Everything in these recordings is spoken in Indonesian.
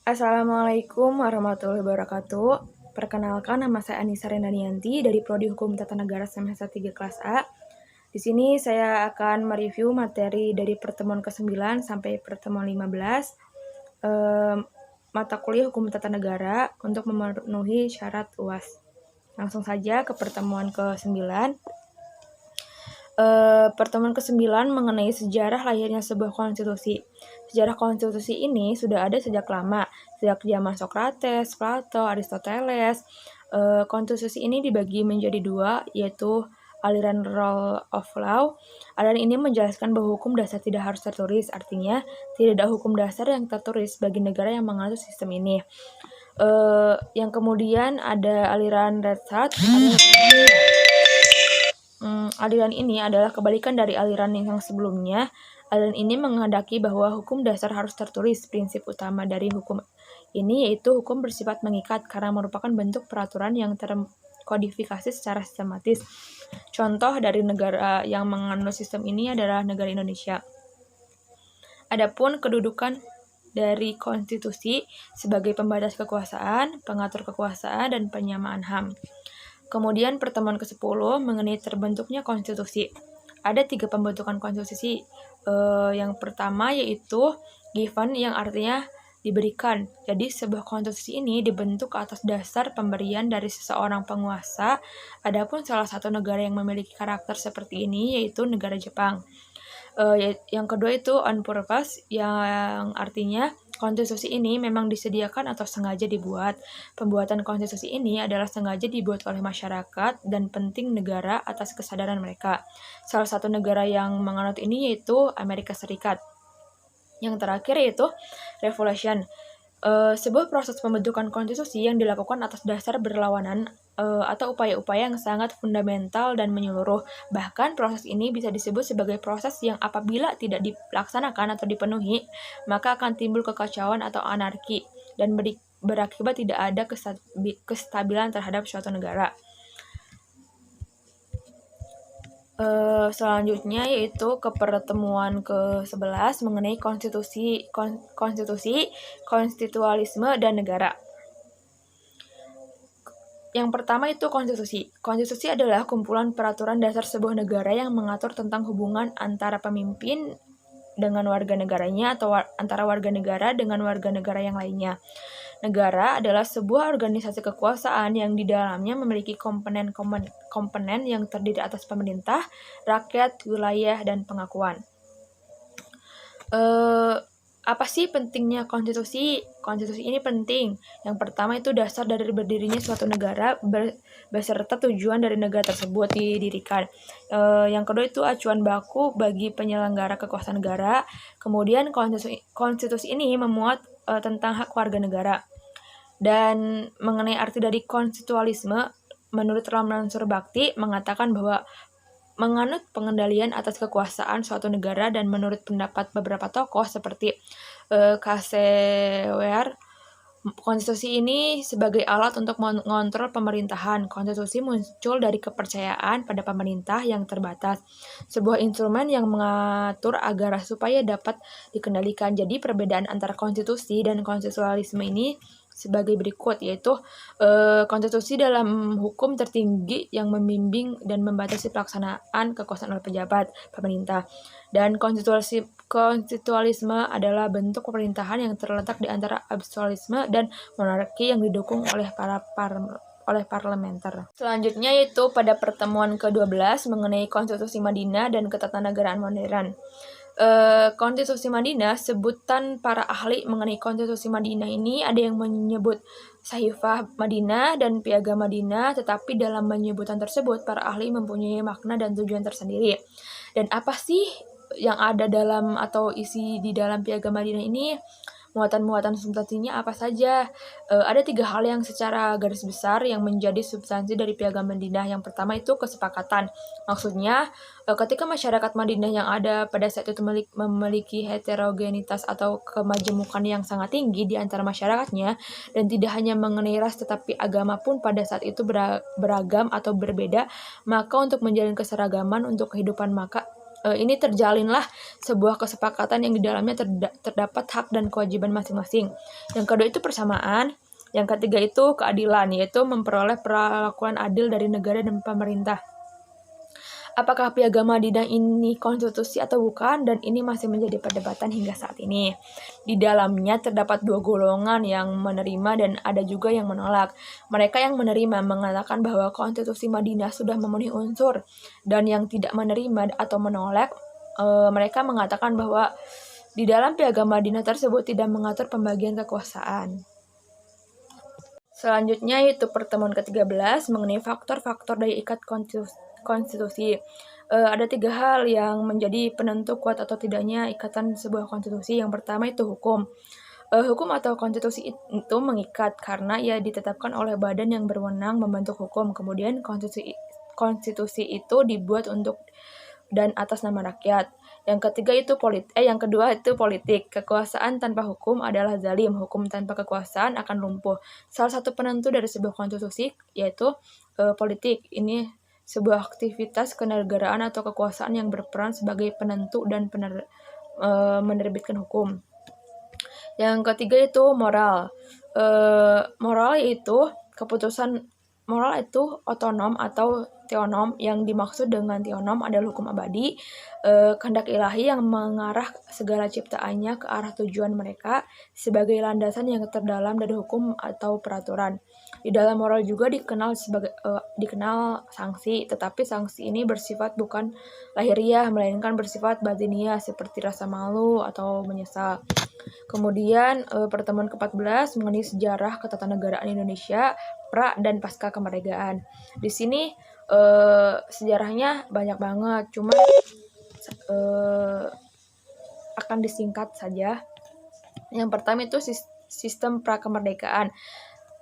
Assalamualaikum warahmatullahi wabarakatuh. Perkenalkan, nama saya Anissa Rendanianti dari Prodi Hukum Tata Negara semester 3 kelas A. Di sini saya akan mereview materi dari pertemuan ke-9 sampai pertemuan 15 mata kuliah Hukum Tata Negara untuk memenuhi syarat UAS. Langsung saja ke pertemuan ke-9. Pertemuan ke-9 mengenai sejarah lahirnya sebuah konstitusi. Sejarah konstitusi ini sudah ada sejak lama, sejak zaman Socrates, Plato, Aristoteles. Konstitusi ini dibagi menjadi dua, yaitu aliran rule of law. Aliran ini menjelaskan bahwa hukum dasar tidak harus tertulis, artinya tidak ada hukum dasar yang tertulis bagi negara yang mengatur sistem ini. Yang kemudian ada aliran red hat. Aliran ini adalah kebalikan dari aliran yang sebelumnya. Aliran ini menghendaki bahwa hukum dasar harus tertulis. Prinsip utama dari hukum ini yaitu hukum bersifat mengikat karena merupakan bentuk peraturan yang terkodifikasi secara sistematis. Contoh dari negara yang menganut sistem ini adalah negara Indonesia. Adapun kedudukan dari konstitusi sebagai pembatas kekuasaan, pengatur kekuasaan, dan penyamaan HAM. Kemudian pertemuan ke-10 mengenai terbentuknya konstitusi. Ada 3 pembentukan konstitusi. Yang pertama yaitu given, yang artinya diberikan. Jadi sebuah konstitusi ini dibentuk atas dasar pemberian dari seseorang penguasa. Adapun salah satu negara yang memiliki karakter seperti ini yaitu negara Jepang. Yang kedua itu on purpose, yang artinya konstitusi ini memang disediakan atau sengaja dibuat. Pembuatan konstitusi ini adalah sengaja dibuat oleh masyarakat dan penting negara atas kesadaran mereka. Salah satu negara yang menganut ini yaitu Amerika Serikat. Yang terakhir yaitu revolution. Sebuah proses pembentukan konstitusi yang dilakukan atas dasar berlawanan atau upaya-upaya yang sangat fundamental dan menyeluruh. Bahkan proses ini bisa disebut sebagai proses yang apabila tidak dilaksanakan atau dipenuhi, maka akan timbul kekacauan atau anarki dan berakibat tidak ada kestabilan terhadap suatu negara. Selanjutnya yaitu ke pertemuan ke-11 mengenai konstitusi, konstitualisme, dan negara. Yang pertama itu konstitusi. Konstitusi adalah kumpulan peraturan dasar sebuah negara yang mengatur tentang hubungan antara pemimpin dengan warga negaranya atau antara warga negara dengan warga negara yang lainnya. Negara adalah sebuah organisasi kekuasaan yang di dalamnya memiliki komponen yang terdiri atas pemerintah, rakyat, wilayah, dan pengakuan. Apa sih pentingnya konstitusi? Konstitusi ini penting. Yang pertama itu dasar dari berdirinya suatu negara beserta tujuan dari negara tersebut didirikan. Yang kedua itu acuan baku bagi penyelenggara kekuasaan negara. Kemudian konstitusi ini memuat tentang hak warga negara. Dan mengenai arti dari konstitualisme, menurut Ramlan Surbakti mengatakan bahwa menganut pengendalian atas kekuasaan suatu negara, dan menurut pendapat beberapa tokoh seperti Kasewar, konstitusi ini sebagai alat untuk mengontrol pemerintahan. Konstitusi muncul dari kepercayaan pada pemerintah yang terbatas, sebuah instrumen yang mengatur agar supaya dapat dikendalikan. Jadi perbedaan antara konstitusi dan konstitualisme ini sebagai berikut, yaitu konstitusi dalam hukum tertinggi yang membimbing dan membatasi pelaksanaan kekuasaan oleh pejabat pemerintah, dan konstitualisme adalah bentuk pemerintahan yang terletak di antara absolutisme dan monarki yang didukung oleh parlementer. Selanjutnya yaitu pada pertemuan ke-12 mengenai konstitusi Madinah dan ketatanegaraan modern. Konstitusi Madinah, sebutan para ahli mengenai konstitusi Madinah ini ada yang menyebut Sahifah Madinah dan Piagam Madinah, tetapi dalam penyebutan tersebut para ahli mempunyai makna dan tujuan tersendiri. Dan apa sih yang ada dalam atau isi di dalam Piagam Madinah ini? Muatan-muatan substansinya apa saja? Ada 3 hal yang secara garis besar yang menjadi substansi dari Piagam Madinah. Yang pertama itu kesepakatan. Maksudnya, ketika masyarakat Madinah yang ada pada saat itu memiliki heterogenitas atau kemajemukan yang sangat tinggi di antara masyarakatnya, dan tidak hanya mengenai ras tetapi agama pun pada saat itu beragam atau berbeda, maka untuk menjalin keseragaman untuk kehidupan Ini terjalinlah sebuah kesepakatan yang di dalamnya terdapat hak dan kewajiban masing-masing. Yang kedua itu persamaan. Yang ketiga itu keadilan, yaitu memperoleh perlakuan adil dari negara dan pemerintah. Apakah Piagam Madinah ini konstitusi atau bukan? Dan ini masih menjadi perdebatan hingga saat ini. Di dalamnya terdapat dua golongan yang menerima dan ada juga yang menolak. Mereka yang menerima mengatakan bahwa konstitusi Madinah sudah memenuhi unsur, dan yang tidak menerima atau menolak, mereka mengatakan bahwa di dalam Piagam Madinah tersebut tidak mengatur pembagian kekuasaan. Selanjutnya yaitu pertemuan ke-13 mengenai faktor-faktor daya ikat konstitusi. Ada 3 hal yang menjadi penentu kuat atau tidaknya ikatan sebuah konstitusi. Yang pertama itu hukum. Hukum atau konstitusi itu mengikat karena ia ditetapkan oleh badan yang berwenang membentuk hukum. Kemudian konstitusi itu dibuat untuk dan atas nama rakyat. Yang kedua itu politik. Kekuasaan tanpa hukum adalah zalim. Hukum tanpa kekuasaan akan lumpuh. Salah satu penentu dari sebuah konstitusi yaitu politik. Ini sebuah aktivitas kenegaraan atau kekuasaan yang berperan sebagai penentu dan menerbitkan hukum. Yang ketiga itu moral. Moral itu otonom atau teonom. Yang dimaksud dengan teonom adalah hukum abadi, kehendak ilahi yang mengarah segala ciptaannya ke arah tujuan mereka sebagai landasan yang terdalam dari hukum atau peraturan. Di dalam moral juga dikenal sanksi, tetapi sanksi ini bersifat bukan lahiriah, melainkan bersifat batiniah seperti rasa malu atau menyesal. Kemudian pertemuan ke-14 mengenai sejarah ketatanegaraan Indonesia pra dan pasca kemerdekaan. Di sini sejarahnya banyak banget, cuma akan disingkat saja. Yang pertama itu sistem pra kemerdekaan.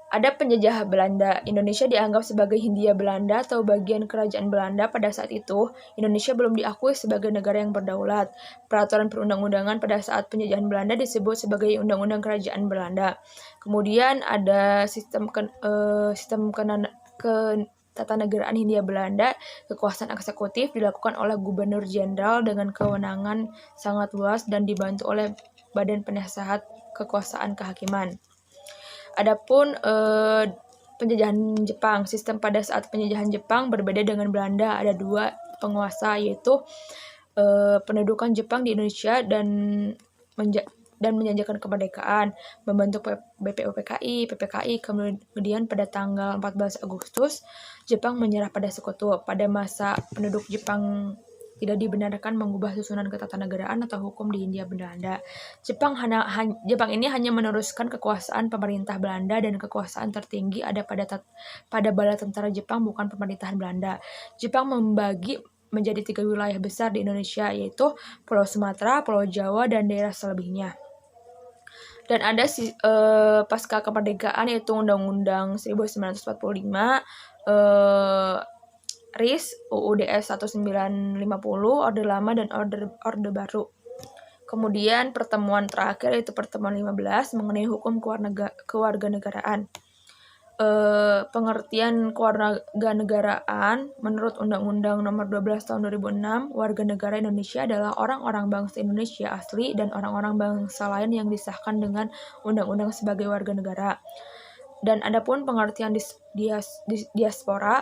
Ada penjajah Belanda. Indonesia dianggap sebagai Hindia Belanda atau bagian kerajaan Belanda. Pada saat itu, Indonesia belum diakui sebagai negara yang berdaulat. Peraturan perundang-undangan pada saat penjajahan Belanda disebut sebagai Undang-Undang Kerajaan Belanda. Kemudian ada sistem ketatanegaraan Hindia Belanda. Kekuasaan eksekutif dilakukan oleh Gubernur Jenderal dengan kewenangan sangat luas dan dibantu oleh Badan Penasehat Kekuasaan Kehakiman. Adapun penjajahan Jepang, sistem pada saat penjajahan Jepang berbeda dengan Belanda. Ada 2 penguasa, yaitu pendudukan Jepang di Indonesia dan menjanjikan kemerdekaan, membentuk PPKI. Kemudian pada tanggal 14 Agustus, Jepang menyerah pada sekutu. Pada masa penduduk Jepang tidak dibenarkan mengubah susunan ketatanegaraan atau hukum di Hindia Belanda. Jepang ini hanya meneruskan kekuasaan pemerintah Belanda, dan kekuasaan tertinggi ada pada bala tentara Jepang, bukan pemerintahan Belanda. Jepang membagi menjadi 3 wilayah besar di Indonesia, yaitu Pulau Sumatera, Pulau Jawa, dan daerah selebihnya. Dan ada pasca kemerdekaan yaitu Undang-Undang 1945, RIS, UUDS 1950, Orde Lama, dan Orde Baru. Kemudian pertemuan terakhir yaitu pertemuan 15 mengenai hukum kewarganegaraan. Pengertian kewarganegaraan menurut Undang-Undang Nomor 12 Tahun 2006, warga negara Indonesia adalah orang-orang bangsa Indonesia asli dan orang-orang bangsa lain yang disahkan dengan undang-undang sebagai warga negara. Dan adapun pengertian diaspora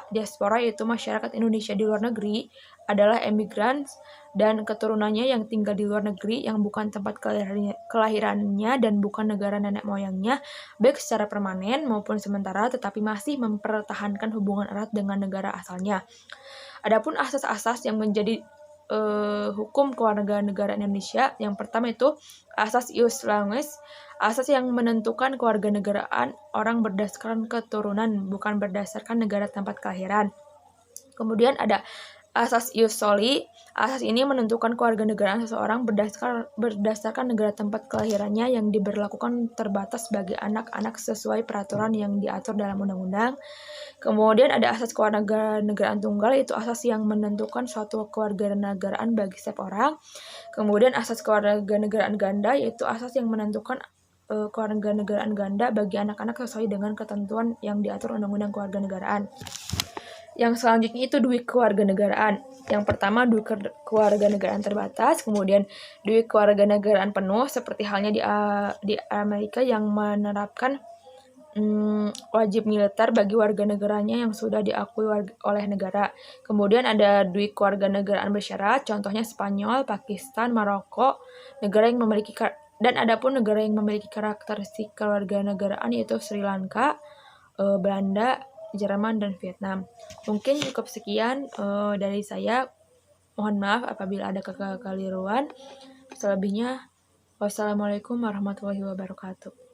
yaitu masyarakat Indonesia di luar negeri adalah emigran dan keturunannya yang tinggal di luar negeri yang bukan tempat kelahirannya dan bukan negara nenek moyangnya, baik secara permanen maupun sementara, tetapi masih mempertahankan hubungan erat dengan negara asalnya. Adapun asas-asas yang menjadi hukum kewarganegaraan Indonesia, yang pertama itu asas ius sanguinis, asas yang menentukan kewarganegaraan orang berdasarkan keturunan, bukan berdasarkan negara tempat kelahiran. Kemudian ada asas ius soli. Asas ini menentukan kewarganegaraan seseorang berdasarkan negara tempat kelahirannya yang diberlakukan terbatas bagi anak-anak sesuai peraturan yang diatur dalam undang-undang. Kemudian ada asas kewarganegaraan tunggal, yaitu asas yang menentukan suatu kewarganegaraan bagi setiap orang. Kemudian asas kewarganegaraan ganda, yaitu asas yang menentukan kewarganegaraan ganda bagi anak-anak sesuai dengan ketentuan yang diatur undang-undang kewarganegaraan. Yang selanjutnya itu duit kewarganegaraan. Yang pertama duit kewarganegaraan terbatas, kemudian duit kewarganegaraan penuh seperti halnya di Amerika yang menerapkan wajib militer bagi warga negaranya yang sudah diakui oleh negara. Kemudian ada duit kewarganegaraan bersyarat, contohnya Spanyol, Pakistan, Maroko, negara yang memiliki dan adapun negara yang memiliki karakteristik kewarganegaraan yaitu Sri Lanka, Belanda, Jerman, dan Vietnam. Mungkin cukup sekian dari saya. Mohon maaf apabila ada kekeliruan. Selebihnya, wassalamualaikum warahmatullahi wabarakatuh.